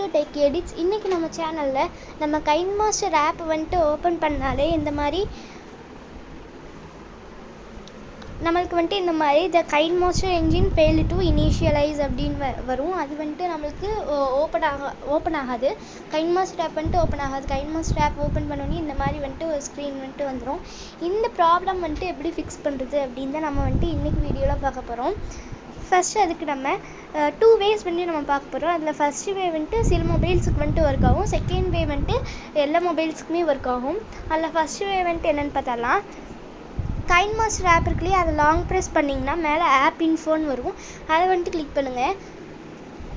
to Techy Editz. இன்னைக்கு நம்ம சேனல்ல நம்ம kinemaster ஆப் வந்து ஓபன் பண்ணாலே இந்த மாதிரி நமக்கு வந்து இந்த மாதிரி the kinemaster engine failed to initialize அப்படினு வரும். அது வந்து நமக்கு ஓபன் ஆகாது. kinemaster ஆப் வந்து ஓபன் ஆகாது. kinemaster ஆப் ஓபன் பண்ணோனே இந்த மாதிரி வந்து ஒரு ஸ்கிரீன் வந்து வந்துரும். இந்த ப்ராப்ளம் வந்து எப்படி ஃபிக்ஸ் பண்றது அப்படினு தான் நம்ம வந்து இன்னைக்கு வீடியோல பார்க்க போறோம். ஃபர்ஸ்ட் அதுக்கு நம்ம டூ வேஸ் வந்து நம்ம பார்க்க போகிறோம். அதில் ஃபர்ஸ்ட் வே வந்துட்டு சில மொபைல்ஸுக்கு வந்துட்டு ஒர்க் ஆகும். செகண்ட் வே வந்துட்டு எல்லா மொபைல்ஸுக்குமே ஒர்க் ஆகும். அதில் ஃபர்ஸ்ட் வே வந்துட்டு என்னென்னு பார்த்தலாம், kinemaster ஆப் இருக்குல்லையே அதை லாங் ப்ரெஸ் பண்ணிங்கன்னா மேலே ஆப் இன்ஃபோன்னு வரும். அதை வந்துட்டு கிளிக் பண்ணுங்கள்.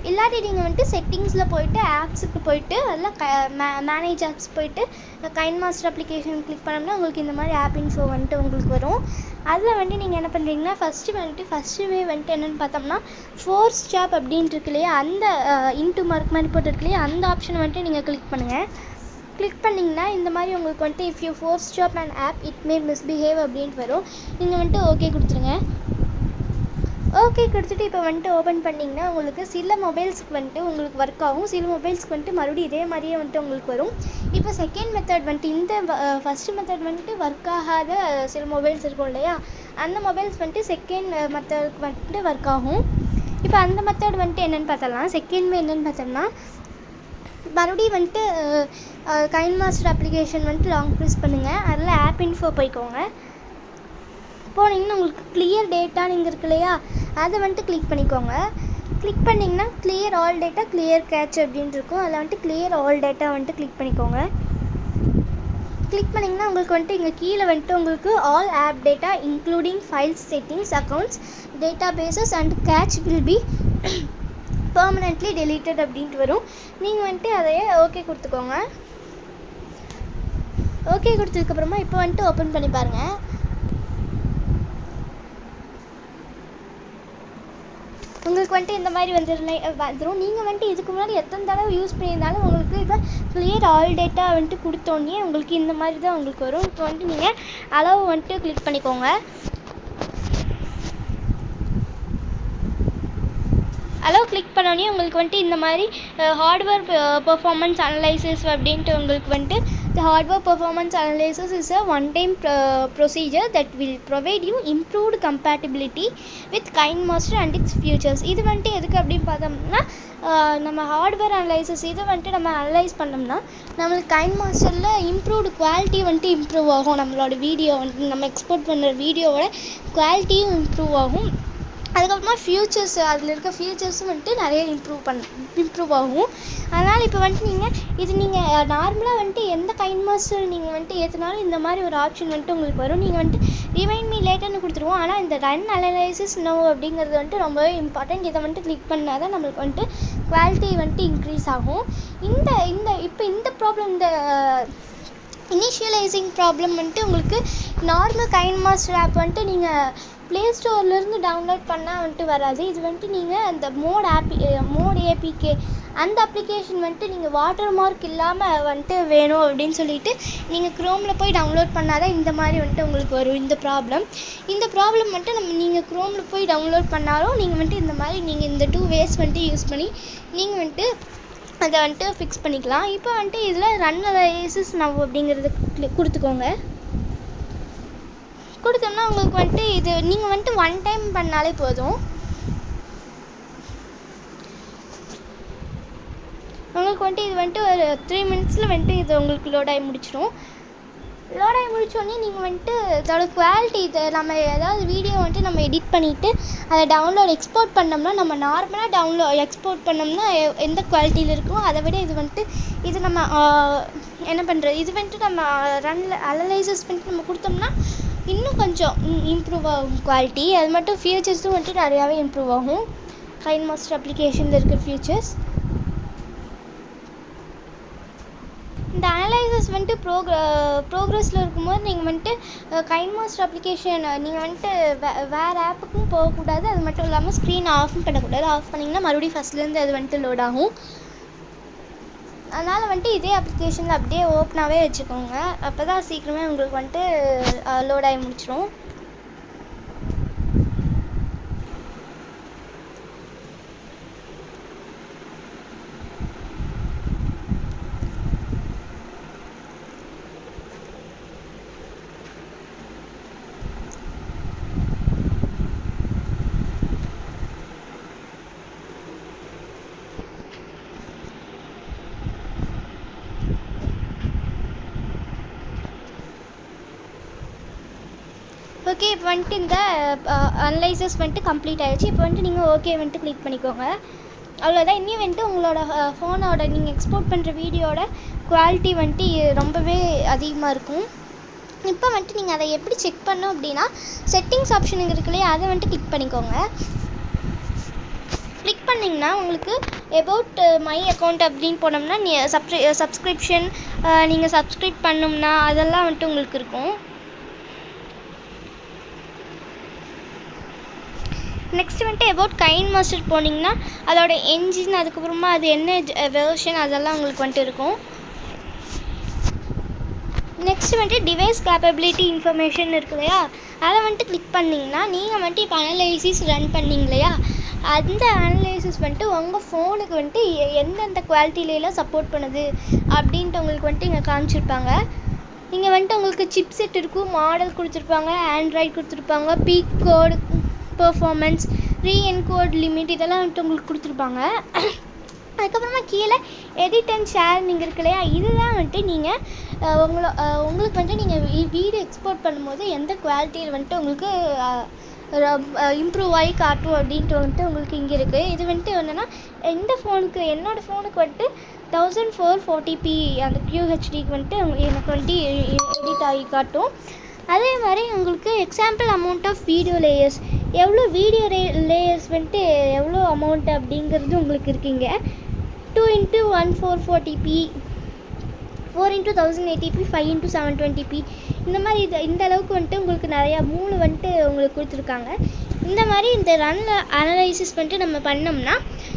இல்லாட்டி நீங்கள் வந்துட்டு செட்டிங்ஸில் போயிட்டு ஆப்ஸுக்கு போயிட்டு அதில் மேனேஜ் ஆப்ஸ் போயிட்டு kinemaster அப்ளிகேஷன் கிளிக் பண்ணோம்னா உங்களுக்கு இந்த மாதிரி ஆப் இன்ஃபோ வந்துட்டு உங்களுக்கு வரும். அதில் வந்துட்டு நீங்கள் என்ன பண்ணுறீங்கன்னா ஃபஸ்ட்டு வே வந்துட்டு என்னென்னு பார்த்தோம்னா ஃபோர்ஸ் ஜாப் அப்படின்ட்டு இருக்கு இல்லையா, அந்த இன்ட்டு மார்க் மாதிரி போட்டு இருக்கு இல்லையா, அந்த ஆப்ஷன் வந்துட்டு நீங்கள் கிளிக் பண்ணுங்கள். கிளிக் பண்ணிங்கன்னா இந்த மாதிரி உங்களுக்கு வந்துட்டு if you force job and app it may misbehave அப்படின்ட்டு வரும். நீங்கள் வந்துட்டு ஓகே கொடுத்துருங்க. ஓகே கொடுத்துட்டு இப்போ வந்துட்டு ஓப்பன் பண்ணிங்கன்னா உங்களுக்கு சில மொபைல்ஸ்க்கு வந்துட்டு உங்களுக்கு ஒர்க் ஆகும், சில மொபைல்ஸ்க்கு வந்துட்டு மறுபடியும் இதே மாதிரியே வந்துட்டு உங்களுக்கு வரும். இப்போ செகண்ட் மெத்தட் வந்துட்டு இந்த ஃபஸ்ட்டு மெத்தட் வந்துட்டு ஒர்க் ஆகாத சில மொபைல்ஸ் இருக்கும் இல்லையா, அந்த மொபைல்ஸ் வந்துட்டு செகண்ட் மெத்தடுக்கு வந்துட்டு ஒர்க் ஆகும். இப்போ அந்த மெத்தட் வந்துட்டு என்னென்னு பார்த்தலாம், செகண்ட் வே என்னென்னு பார்த்தோம்னா மறுபடியும் வந்துட்டு kinemaster அப்ளிகேஷன் வந்துட்டு லாங் ப்ரெஸ் பண்ணுங்கள். அதில் ஆப் இன்ஃபோ போய்க்கோங்க. போனீங்கன்னா உங்களுக்கு கிளியர் டேட்டான்னு இங்கே இருக்கு இல்லையா, அதை வந்துட்டு கிளிக் பண்ணிக்கோங்க. கிளிக் பண்ணிங்கன்னா clear all data clear cache அப்படின்ட்டு இருக்கும். அதில் வந்துட்டு கிளியர் ஆல் டேட்டா வந்துட்டு கிளிக் பண்ணிக்கோங்க. கிளிக் பண்ணிங்கன்னா உங்களுக்கு வந்துட்டு இங்கே கீழே வந்துட்டு உங்களுக்கு all app data including files settings accounts databases and cache will be permanently deleted அப்படின்ட்டு வரும். நீங்கள் வந்துட்டு அதையே ஓகே கொடுத்துக்கோங்க. ஓகே கொடுத்ததுக்கப்புறமா இப்போ வந்துட்டு ஓப்பன் பண்ணி பாருங்கள். உங்களுக்கு வந்துட்டு இந்த மாதிரி வந்துடும். நீங்கள் வந்துட்டு இதுக்கு முன்னாடி எத்தனை தடவை யூஸ் பண்ணியிருந்தாலும் உங்களுக்கு இப்போ கிளியர் ஆல் டேட்டா வந்துட்டு கொடுத்தோன்னே உங்களுக்கு இந்த மாதிரி தான் உங்களுக்கு வரும். இப்போ வந்துட்டு நீங்கள் அளவு வந்துட்டு கிளிக் பண்ணிக்கோங்க. அளவு கிளிக் பண்ணோன்னே உங்களுக்கு வந்துட்டு இந்த மாதிரி ஹார்ட்வேர் பெர்ஃபார்மன்ஸ் அனலைசிஸ் அப்படின்ட்டு உங்களுக்கு வந்துட்டு the hardware performance analysis is a one-time procedure that will provide you improved compatibility with kinemaster and its features. இது வந்துட்டு எதுக்கு அப்படின்னு பார்த்தோம்னா நம்ம ஹார்ட்வேர் அனலைசிஸ் இது வந்துட்டு நம்ம அனலைஸ் பண்ணோம்னா நம்மளுக்கு kinemasterல இம்ப்ரூவ்டு குவாலிட்டி வந்துட்டு இம்ப்ரூவ் ஆகும். நம்மளோட வீடியோ வந்துட்டு நம்ம எக்ஸ்போர்ட் பண்ணுற வீடியோவோட குவாலிட்டியும் இம்ப்ரூவ் ஆகும். அதுக்கப்புறமா ஃபியூச்சர்ஸ் அதில் இருக்க ஃபியூச்சர்ஸும் வந்துட்டு நிறைய இம்ப்ரூவ் ஆகும். அதனால் இப்போ வந்துட்டு நீங்கள் நார்மலாக வந்துட்டு எந்த kinemaster நீங்கள் வந்துட்டு ஏற்றினாலும் இந்த மாதிரி ஒரு ஆப்ஷன் வந்துட்டு உங்களுக்கு வரும். நீங்கள் வந்துட்டு ரிமைண்ட் மீ லேட்டர்னு கொடுத்துருவோம். ஆனால் இந்த ரன் அனலைசிஸ் நோ அப்படிங்கிறது வந்துட்டு ரொம்பவே இம்பார்ட்டன்ட். இதை வந்துட்டு கிளிக் பண்ணால் தான் நம்மளுக்கு வந்துட்டு குவாலிட்டி வந்துட்டு இன்க்ரீஸ் ஆகும். இந்த ப்ராப்ளம் இந்த இனிஷியலைசிங் ப்ராப்ளம் வந்துட்டு உங்களுக்கு நார்மல் kinemaster ஆப் வந்துட்டு நீங்கள் ப்ளே ஸ்டோர்லேருந்து டவுன்லோட் பண்ணால் வந்துட்டு வராது. இது வந்துட்டு நீங்கள் அந்த மோட் ஏபிகே அந்த அப்ளிகேஷன் வந்துட்டு நீங்கள் வாட்டர் மார்க் இல்லாமல் வந்துட்டு வேணும் அப்படின்னு சொல்லிட்டு நீங்கள் க்ரோமில் போய் டவுன்லோட் பண்ணால் தான் இந்த மாதிரி வந்துட்டு உங்களுக்கு வரும் இந்த ப்ராப்ளம் வந்துட்டு நீங்கள் க்ரோமில் போய் டவுன்லோட் பண்ணாலும் நீங்கள் வந்துட்டு இந்த மாதிரி நீங்கள் இந்த டூ வேஸ் வந்துட்டு யூஸ் பண்ணி நீங்கள் வந்துட்டு அதை வந்துட்டு ஃபிக்ஸ் பண்ணிக்கலாம். இப்போ வந்துட்டு இதில் ரன் அனலைசிஸ் நவ் அப்படிங்கிறது கொடுத்துக்கோங்க. கொடுத்தோம்னா உங்களுக்கு வந்துட்டு இது நீங்கள் வந்துட்டு ஒன் டைம் பண்ணாலே போதும். உங்களுக்கு வந்துட்டு இது வந்துட்டு ஒரு 3 minutesல வந்துட்டு இது உங்களுக்கு லோடாகி முடிச்சிடும். லோடாகி முடிச்சோடனே நீங்கள் வந்துட்டு இதோட குவாலிட்டி நம்ம ஏதாவது வீடியோ வந்துட்டு நம்ம எடிட் பண்ணிவிட்டு அதை எக்ஸ்போர்ட் பண்ணோம்னா நம்ம நார்மலாக எக்ஸ்போர்ட் பண்ணோம்னா எந்த குவாலிட்டியில் இருக்கோ அதை விட இது நம்ம என்ன பண்ணுறது, இது வந்துட்டு நம்ம ரன் அனலைசிஸ் பண்ணிட்டு நம்ம கொடுத்தோம்னா இன்னும் கொஞ்சம் இம்ப்ரூவ் ஆகும் குவாலிட்டி. அது மட்டும் ஃபியூச்சர்ஸும் வந்துட்டு நிறையாவே இம்ப்ரூவ் ஆகும். kinemaster அப்ளிகேஷனில் இருக்கிற ஃபியூச்சர்ஸ் இந்த அனலைசிஸ் வந்துட்டு ப்ரோக்ரஸில் இருக்கும்போது நீங்கள் வந்துட்டு kinemaster அப்ளிகேஷன் நீங்கள் வந்துட்டு வேறு ஆப்புக்கும் போகக்கூடாது. அது மட்டும் இல்லாமல் ஸ்க்ரீன் ஆஃபும் பண்ணக்கூடாது. ஆஃப் பண்ணிங்கன்னா மறுபடியும் ஃபஸ்ட்லேருந்து அது வந்துட்டு லோட் ஆகும். அதனால் வந்துட்டு இதே அப்ளிகேஷனில் அப்படியே ஓப்பனாகவே வச்சுக்கோங்க. அப்போ தான் சீக்கிரமே உங்களுக்கு வந்துட்டு லோடாகி முடிச்சிடும். ஓகே, இப்போ வந்துட்டு இந்த அனலைசஸ் வந்துட்டு கம்ப்ளீட் ஆகிடுச்சு. இப்போ வந்துட்டு நீங்கள் ஓகே வந்துட்டு கிளிக் பண்ணிக்கோங்க. அவ்வளோதான். இன்னும் வந்துட்டு உங்களோட ஃபோனோட நீங்கள் எக்ஸ்போர்ட் பண்ணுற வீடியோட குவாலிட்டி வந்துட்டு ரொம்பவே அதிகமாக இருக்கும். இப்போ வந்துட்டு நீங்கள் அதை எப்படி செக் பண்ணணும் அப்படின்னா, செட்டிங்ஸ் ஆப்ஷனுங்க இருக்கு இல்லையா, அதை வந்துட்டு கிளிக் பண்ணிக்கோங்க. கிளிக் பண்ணிங்கன்னா உங்களுக்கு அபவுட் மை அக்கௌண்ட் அப்படின்னு போனோம்னா சப்ஸ்கிரிப்ஷன் நீங்கள் சப்ஸ்கிரைப் பண்ணோம்னா அதெல்லாம் வந்துட்டு உங்களுக்கு இருக்கும். நெக்ஸ்ட் வந்துட்டு அபவுட் கைன்மாஸ்டர் போனீங்கன்னா அதோட என்ஜின், அதுக்கப்புறமா அது என்ன வெர்ஷன், அதெல்லாம் உங்களுக்கு வந்துட்டு இருக்கும். நெக்ஸ்ட் வந்துட்டு டிவைஸ் கேப்பபிலிட்டி இன்ஃபர்மேஷன் இருக்கு இல்லையா, அதை வந்துட்டு கிளிக் பண்ணிங்கன்னா நீங்கள் வந்துட்டு இப்போ அனலைசிஸ் ரன் பண்ணிங்க இல்லையா, அந்த அனலைசிஸ் வந்துட்டு உங்கள் ஃபோனுக்கு வந்துட்டு எந்தெந்த குவாலிட்டியிலலாம் சப்போர்ட் பண்ணுது அப்படின்ட்டு உங்களுக்கு வந்துட்டு இங்கே காமிச்சிருப்பாங்க. இங்கே வந்துட்டு உங்களுக்கு சிப் செட் இருக்கும், மாடல் கொடுத்துருப்பாங்க, ஆண்ட்ராய்டு கொடுத்துருப்பாங்க, பீக் கோட், பெர்ஃபார்மன்ஸ், ரீஎன்கோட் லிமிட், இதெல்லாம் வந்துட்டு உங்களுக்கு கொடுத்துருப்பாங்க. அதுக்கப்புறமா கீழே எடிட் அண்ட் ஷேர் நீங்கள் இருக்கு இல்லையா, இதுதான் வந்துட்டு நீங்கள் உங்களுக்கு வந்துட்டு நீங்கள் வீடியோ எக்ஸ்போர்ட் பண்ணும்போது எந்த குவாலிட்டியில் வந்துட்டு உங்களுக்கு இம்ப்ரூவ் ஆகி காட்டும் அப்படின்ட்டு வந்துட்டு உங்களுக்கு இங்கே இருக்குது. இது வந்துட்டு என்னென்னா இந்த ஃபோனுக்கு, என்னோடய ஃபோனுக்கு வந்துட்டு 1440p அந்த QHDக்கு வந்துட்டு எனக்கு வந்துட்டு எடிட் ஆகி காட்டும். அதே மாதிரி உங்களுக்கு example amount of video layers, எவ்வளோ வீடியோ லேயர்ஸ் வந்துட்டு எவ்வளோ அமௌண்ட் அப்படிங்கிறது உங்களுக்கு இருக்குங்க. 2x1440p, 4x1080p, 5x720p, இந்த மாதிரி இந்த அளவுக்கு வந்துட்டு உங்களுக்கு நிறையா 3 வந்துட்டு உங்களுக்கு கொடுத்துருக்காங்க. இந்த மாதிரி இந்த அனலைசிஸ் வந்துட்டு நம்ம பண்ணோம்னா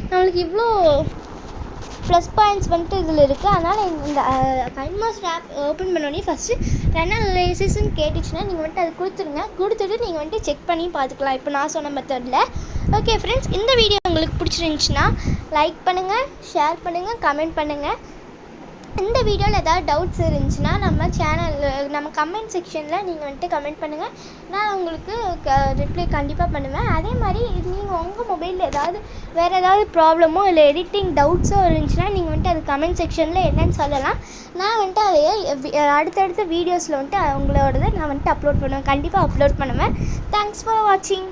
நம்மளுக்கு இவ்வளோ ப்ளஸ் பாயிண்ட்ஸ் வந்துட்டு இதில் இருக்குது. அதனால் இந்த கைன்மாஸ்டர் ஆப் ஓப்பன் பண்ணோடனே ஃபஸ்ட்டு ரன் அனலைசிஸ்ன்னு கேட்டுச்சுன்னா நீங்கள் வந்துட்டு அது கொடுத்துட்டு நீங்கள் வந்துட்டு செக் பண்ணி பார்த்துக்கலாம், இப்போ நான் சொன்ன மெத்தடில். ஓகே ஃப்ரெண்ட்ஸ், இந்த வீடியோ உங்களுக்கு பிடிச்சிருந்துச்சுன்னா லைக் பண்ணுங்கள், ஷேர் பண்ணுங்கள், கமெண்ட் பண்ணுங்கள். இந்த வீடியோவில் ஏதாவது டவுட்ஸ் இருந்துச்சுன்னா நம்ம கமெண்ட் செக்ஷனில் நீங்கள் வந்துட்டு கமெண்ட் பண்ணுங்கள். நான் உங்களுக்கு ரிப்ளை கண்டிப்பாக பண்ணுவேன். அதே மாதிரி நீங்கள் உங்கள் மொபைலில் வேறு ஏதாவது ப்ராப்ளமோ இல்லை எடிட்டிங் டவுட்ஸோ இருந்துச்சுன்னா நீங்கள் வந்துட்டு அது கமெண்ட் செக்ஷனில் என்னன்னு சொல்லலாம். நான் வந்துட்டு அதையே அடுத்தடுத்த வீடியோஸில் வந்துட்டு உங்களோடதை நான் வந்துட்டு அப்லோட் பண்ணுவேன், கண்டிப்பாக அப்லோட் பண்ணுவேன். தேங்க்ஸ் ஃபார் வாட்சிங்.